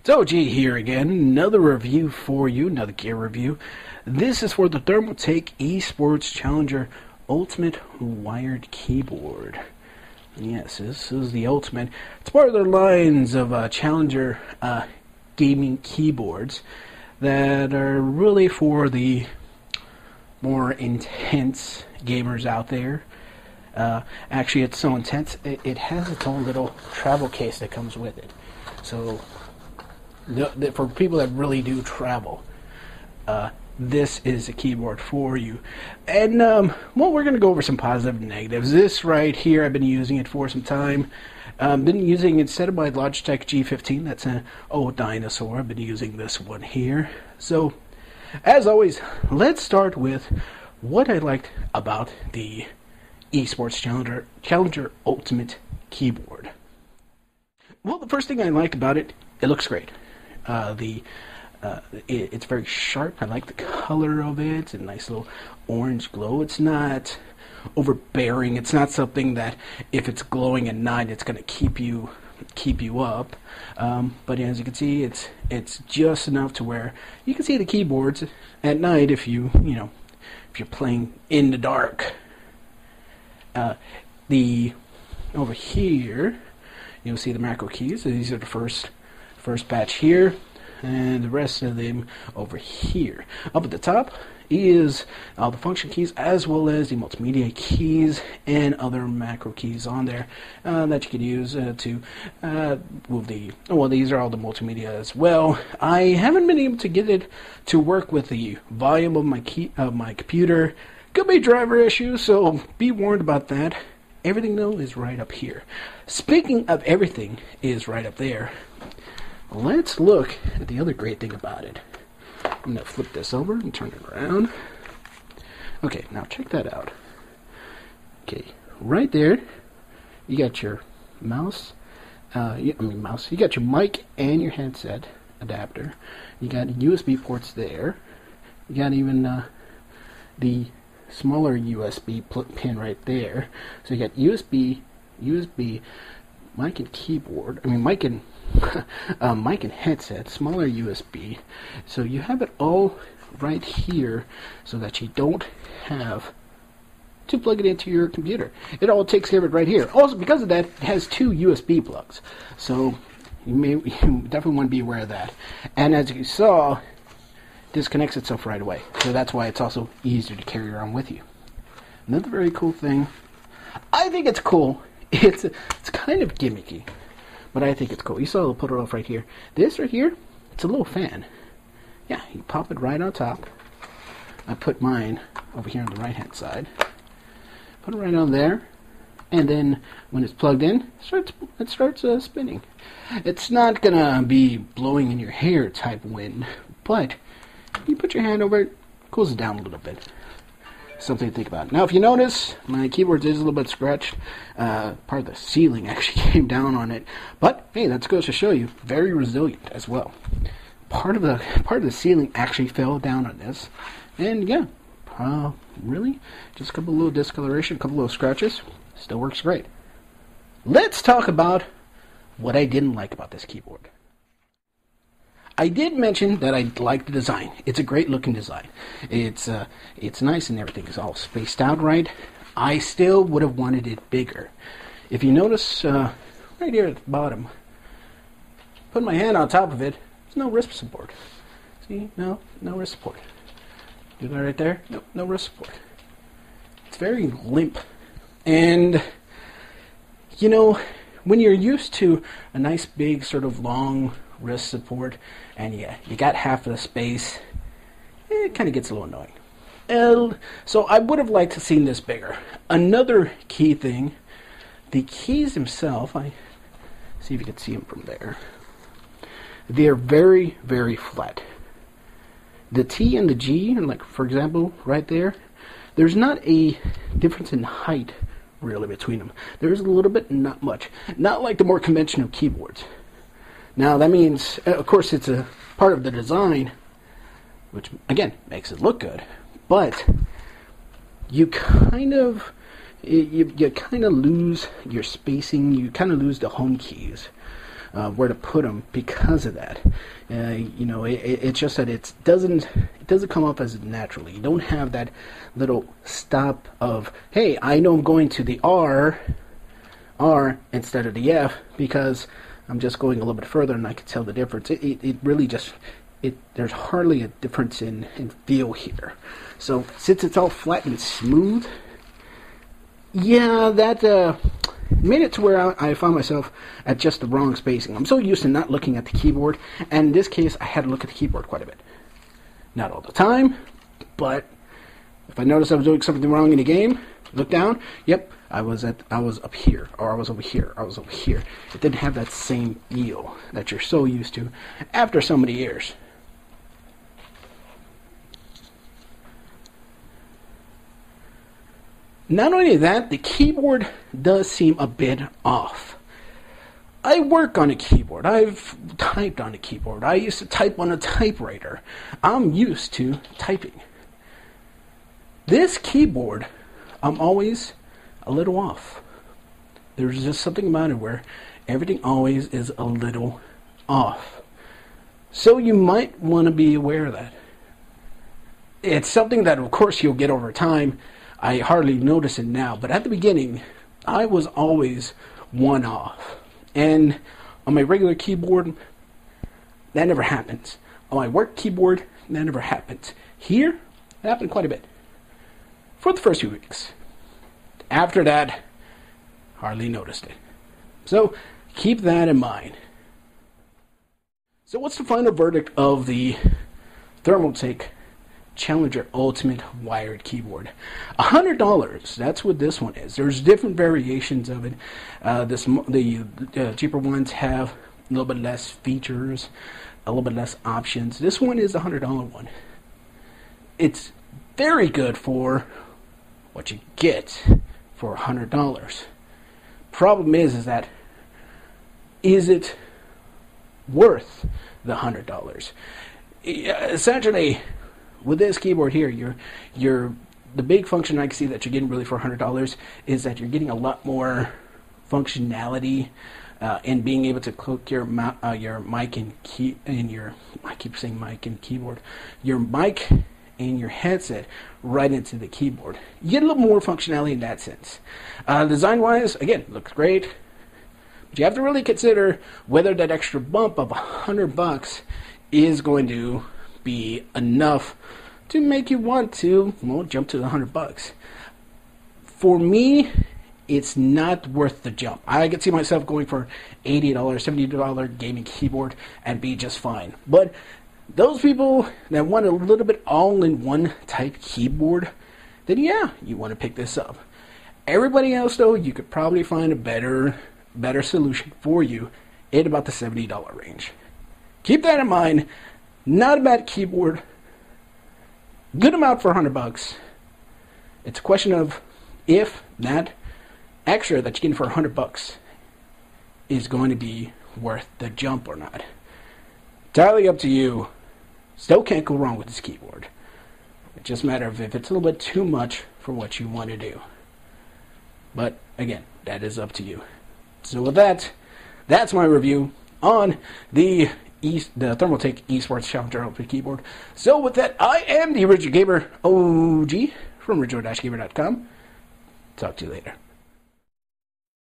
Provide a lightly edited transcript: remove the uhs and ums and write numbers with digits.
So, G here again, another review for you, another gear review. This is for the Thermaltake eSPORTS Challenger Ultimate Wired Keyboard. Yes, this is the Ultimate. It's part of their lines of Challenger gaming keyboards that are really for the more intense gamers out there. Actually, it's so intense, it has its own little travel case that comes with it. So, for people that really do travel, this is a keyboard for you. And, well, we're going to go over some positive and negatives. This right here, I've been using it for some time. Been using, instead of my Logitech G15, that's an old dinosaur, I've been using this one here. So, as always, let's start with what I liked about the eSPORTS Challenger Ultimate Keyboard. Well, the first thing I like about it, it looks great. It's very sharp. I like the color of it. It's a nice little orange glow. It's not overbearing. It's not something that if it's glowing at night, it's going to keep you up. But as you can see, it's just enough to where you can see the keyboards at night if you're playing in the dark. Over here, you'll see the macro keys. These are the first batch here, and the rest of them over here. Up at the top is all the function keys, as well as the multimedia keys and other macro keys on there that you could use to move the. Well, these are all the multimedia as well. I haven't been able to get it to work with the volume of my computer. Could be driver issues, so be warned about that. Everything though is right up here. Speaking of everything is right up there, let's look at the other great thing about it. I'm going to flip this over and turn it around. Okay, now check that out. Okay, right there, you got your mouse. You got your mic and your headset adapter. You got USB ports there. You got even the smaller USB pin right there. So you got USB, mic and keyboard. Mic and mic and headset, smaller USB. So you have it all right here, so that you don't have to plug it into your computer. It all takes care of it right here. Also, because of that, it has two USB plugs. So you definitely want to be aware of that. And as you saw, disconnects itself right away. So that's why it's also easier to carry around with you. Another very cool thing, I think it's cool. It's kind of gimmicky, but I think it's cool. You saw the put it off right here. This right here, it's a little fan. Yeah, you pop it right on top. I put mine over here on the right hand side. Put it right on there, and then when it's plugged in, it starts spinning. It's not gonna be blowing in your hair type wind, but you put your hand over it, cools it down a little bit. Something to think about. Now, if you notice, my keyboard is a little bit scratched. Part of the ceiling actually came down on it, but hey, that goes to show you, very resilient as well. Part of the ceiling actually fell down on this, and yeah, really, just a couple little discoloration, a couple little scratches. Still works great. Let's talk about what I didn't like about this keyboard. I did mention that I like the design. It's a great looking design. It's nice and everything is all spaced out right. I still would have wanted it bigger. If you notice right here at the bottom, put my hand on top of it, there's no wrist support. See, no wrist support. Do that right there, no wrist support. It's very limp. And when you're used to a nice big sort of long wrist support, and you got half of the space, it kind of gets a little annoying. So I would have liked to seen this bigger. Another key thing, the keys themselves, see if you can see them from there. They're very, very flat. The T and the G, like for example, right there, there's not a difference in height really between them. There's a little bit, not much. Not like the more conventional keyboards. Now that means, of course, it's a part of the design, which again makes it look good, but you kind of lose your spacing. You kind of lose the home keys where to put them because of that. It's just that it doesn't come up as naturally. You don't have that little stop of, hey, I know I'm going to the R instead of the F because I'm just going a little bit further and I can tell the difference. It really just, there's hardly a difference in feel here. So since it's all flat and smooth, yeah, that made it to where I found myself at just the wrong spacing. I'm so used to not looking at the keyboard, and in this case, I had to look at the keyboard quite a bit. Not all the time, but if I noticed I was doing something wrong in the game, look down, yep, I was up here, or I was over here, I was over here. It didn't have that same feel that you're so used to after so many years. Not only that, the keyboard does seem a bit off. I work on a keyboard. I've typed on a keyboard. I used to type on a typewriter. I'm used to typing. This keyboard, I'm always a little off. There's just something about it where everything always is a little off. So you might want to be aware of that. It's something that, of course, you'll get over time. I hardly notice it now, but at the beginning, I was always one off. And on my regular keyboard, that never happens. On my work keyboard, that never happens. Here, it happened quite a bit. For the first few weeks. After that, hardly noticed it. So, keep that in mind. So what's the final verdict of the Thermaltake Challenger Ultimate wired keyboard? $100. That's what this one is. There's different variations of it. The cheaper ones have a little bit less features, a little bit less options. This one is the $100 one. It's very good for what you get for $100. Problem is that is it worth the $100? Essentially, with this keyboard here, the big function I can see that you're getting really for $100 is that you're getting a lot more functionality in being able to click your mic and keyboard, your mic and your headset right into the keyboard. You get a little more functionality in that sense. Design-wise, again, looks great. But you have to really consider whether that extra bump of $100 is going to be enough to make you want to, well, jump to the $100. For me, it's not worth the jump. I could see myself going for $80, $70 gaming keyboard and be just fine. But those people that want a little bit all-in-one type keyboard, then yeah, you want to pick this up. Everybody else, though, you could probably find a better solution for you in about the $70 range. Keep that in mind. Not a bad keyboard. Good amount for $100. It's a question of if that extra that you get for $100 is going to be worth the jump or not. Entirely up to you. Still can't go wrong with this keyboard. It's just a matter of if it's a little bit too much for what you want to do. But again, that is up to you. So with that, that's my review on the Thermaltake eSPORTS Challenger Ultimate Keyboard. So with that, I am the Original Gamer OG from original-gamer.com. Talk to you later.